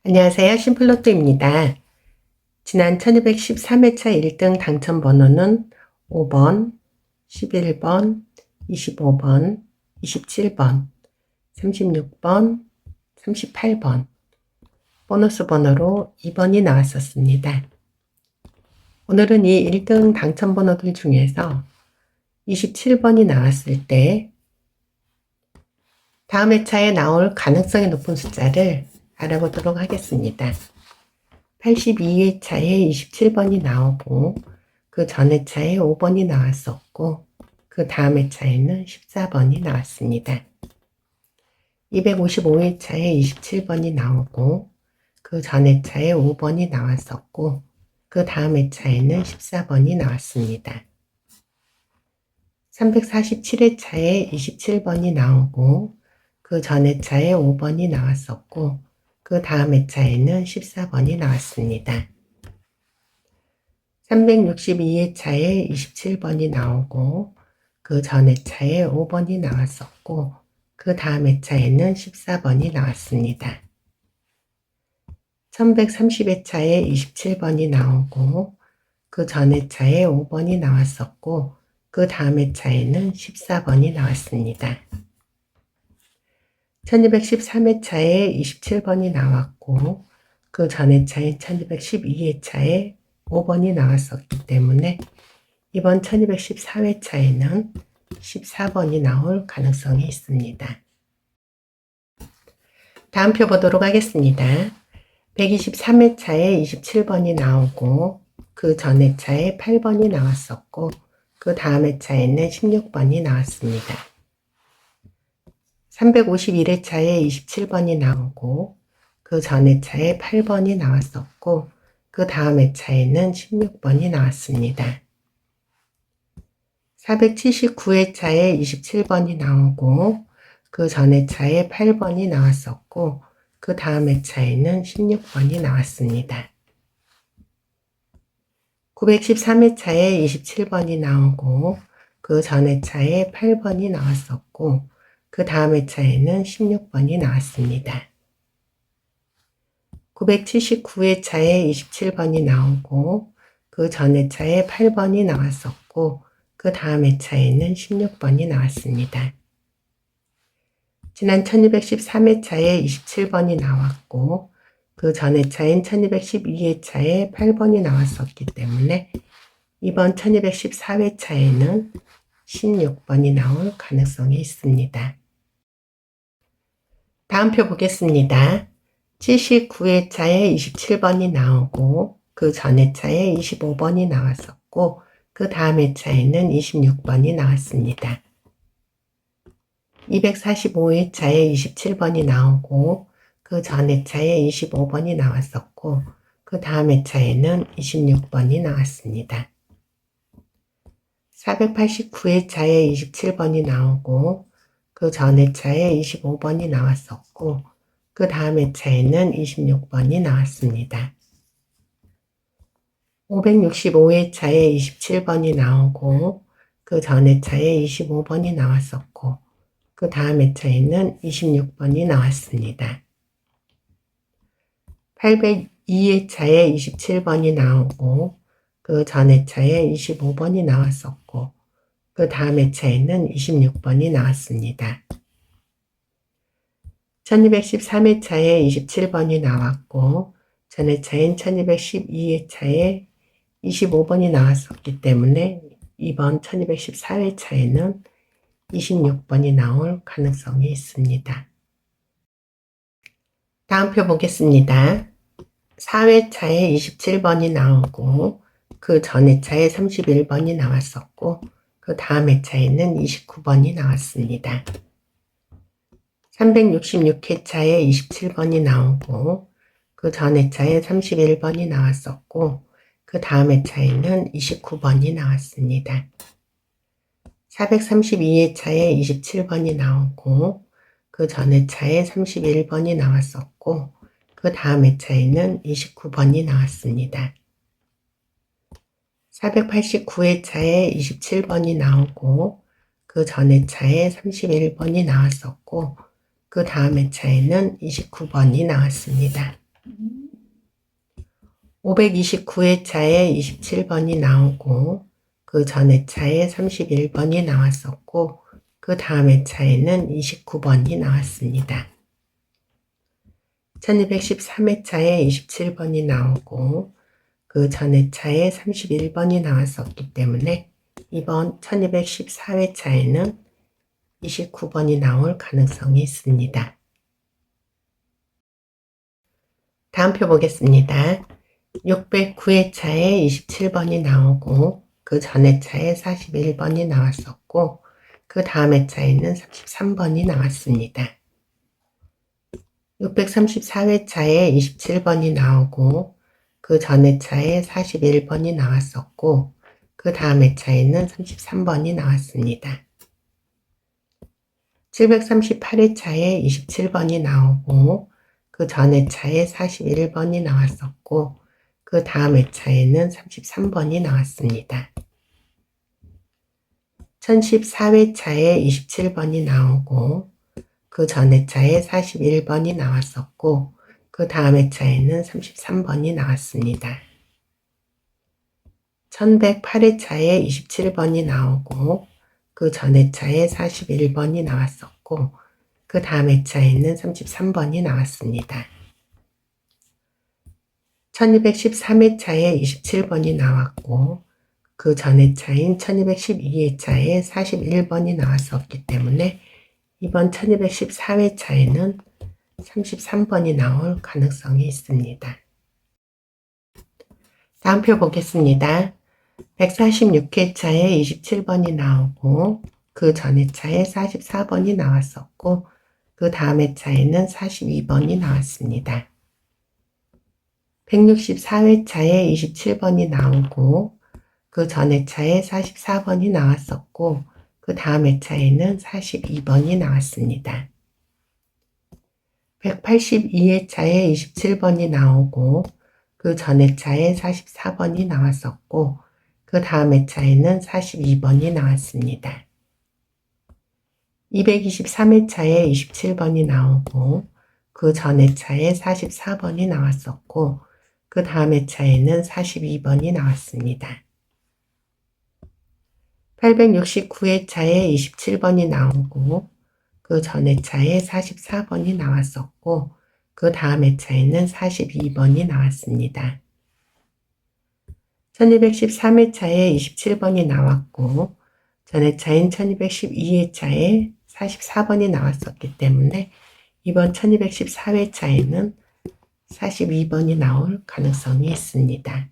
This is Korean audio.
안녕하세요. 심플로또입니다. 지난 1213회차 1등 당첨 번호는 5번, 11번, 25번, 27번, 36번, 38번, 보너스 번호로 2번이 나왔었습니다. 오늘은 이 1등 당첨 번호들 중에서 27번이 나왔을 때 다음 회차에 나올 가능성이 높은 숫자를 알아보도록 하겠습니다. 82회차에 27번이 나오고 그 전 회차에 5번이 나왔었고 그 다음 회차에는 14번이 나왔습니다. 255회차에 27번이 나오고 그 전 회차에 5번이 나왔었고 그 다음 회차에는 14번이 나왔습니다. 347회차에 27번이 나오고 그 전 회차에 5번이 나왔었고 그 다음 회차에는 14번이 나왔습니다. 362회차에 27번이 나오고 그 전 회차에 5번이 나왔었고 그 다음 회차에는 14번이 나왔습니다. 1130회차에 27번이 나오고 그 전 회차에 5번이 나왔었고 그 다음 회차에는 14번이 나왔습니다. 1213회차에 27번이 나왔고 그 전 회차인 1212회차에 5번이 나왔었기 때문에 이번 1214회차에는 14번이 나올 가능성이 있습니다. 다음 표 보도록 하겠습니다. 123회차에 27번이 나오고 그 전 회차에 8번이 나왔었고 그 다음 회차에는 16번이 나왔습니다. 351회차에 27번이 나오고 그 전 회차에 8번이 나왔었고 그 다음 회차에는 16번이 나왔습니다. 479회차에 27번이 나오고 그 전 회차에 8번이 나왔었고 그 다음 회차에는 16번이 나왔습니다. 913회차에 27번이 나오고 그 전 회차에 8번이 나왔었고 그 다음 회차에는 16번이 나왔습니다. 979회차에 27번이 나오고 그 전 회차에 8번이 나왔었고 그 다음 회차에는 16번이 나왔습니다. 지난 1213회차에 27번이 나왔고 그 전 회차인 1212회차에 8번이 나왔었기 때문에 이번 1214회차에는 16번이 나올 가능성이 있습니다. 다음 표 보겠습니다. 79회차에 27번이 나오고 그 전 회차에 25번이 나왔었고 그 다음 회차에는 26번이 나왔습니다. 245회차에 27번이 나오고 그 전 회차에 25번이 나왔었고 그 다음 회차에는 26번이 나왔습니다. 489회차에 27번이 나오고 그 전 회차에 25번이 나왔었고 그 다음 회차에는 26번이 나왔습니다. 565회차에 27번이 나오고 그 전 회차에 25번이 나왔었고 그 다음 회차에는 26번이 나왔습니다. 802회차에 27번이 나오고 그 전 회차에 25번이 나왔었고 그 다음 회차에는 26번이 나왔습니다. 1213회차에 27번이 나왔고 전 회차인 1212회차에 25번이 나왔었기 때문에 이번 1214회차에는 26번이 나올 가능성이 있습니다. 다음 표 보겠습니다. 4회차에 27번이 나오고 그 전 회차에 31번이 나왔었고 그 다음 회차에는 29번이 나왔습니다. 366회차에 27번이 나오고 그 전 회차에 31번이 나왔었고 그 다음 회차에는 29번이 나왔습니다. 432회차에 27번이 나오고 그 전 회차에 31번이 나왔었고 그 다음 회차에는 29번이 나왔습니다. 489회차에 27번이 나오고 그 전 회차에 31번이 나왔었고 그 다음 회차에는 29번이 나왔습니다. 529회차에 27번이 나오고 그 전 회차에 31번이 나왔었고 그 다음 회차에는 29번이 나왔습니다. 1213회차에 27번이 나오고 그 전 회차에 31번이 나왔었기 때문에 이번 1214회차에는 29번이 나올 가능성이 있습니다. 다음 표 보겠습니다. 609회차에 27번이 나오고 그 전 회차에 41번이 나왔었고 그 다음 회차에는 33번이 나왔습니다. 634회차에 27번이 나오고 그 전 회차에 41번이 나왔었고 그 다음 회차에는 33번이 나왔습니다. 738회차에 27번이 나오고 그 전 회차에 41번이 나왔었고 그 다음 회차에는 33번이 나왔습니다. 1014회차에 27번이 나오고 그 전 회차에 41번이 나왔었고 그 다음 회차에는 33번이 나왔습니다. 1108회차에 27번이 나오고 그 전 회차에 41번이 나왔었고 그 다음 회차에는 33번이 나왔습니다. 1213회차에 27번이 나왔고 그 전 회차인 1212회차에 41번이 나왔었기 때문에 이번 1214회차에는 33번이 나올 가능성이 있습니다. 다음 표 보겠습니다. 146회차에 27번이 나오고 그 전 회차에 44번이 나왔었고 그 다음 회차에는 42번이 나왔습니다. 164회차에 27번이 나오고 그 전 회차에 44번이 나왔었고 그 다음 회차에는 42번이 나왔습니다. 182회차에 27번이 나오고 그 전 회차에 44번이 나왔었고 그 다음 회차에는 42번이 나왔습니다. 223회차에 27번이 나오고 그 전 회차에 44번이 나왔었고 그 다음 회차에는 42번이 나왔습니다. 869회차에 27번이 나오고 그 전 회차에 44번이 나왔었고 그 다음 회차에는 42번이 나왔습니다. 1213회차에 27번이 나왔고 전 회차인 1212회차에 44번이 나왔었기 때문에 이번 1214회차에는 42번이 나올 가능성이 있습니다.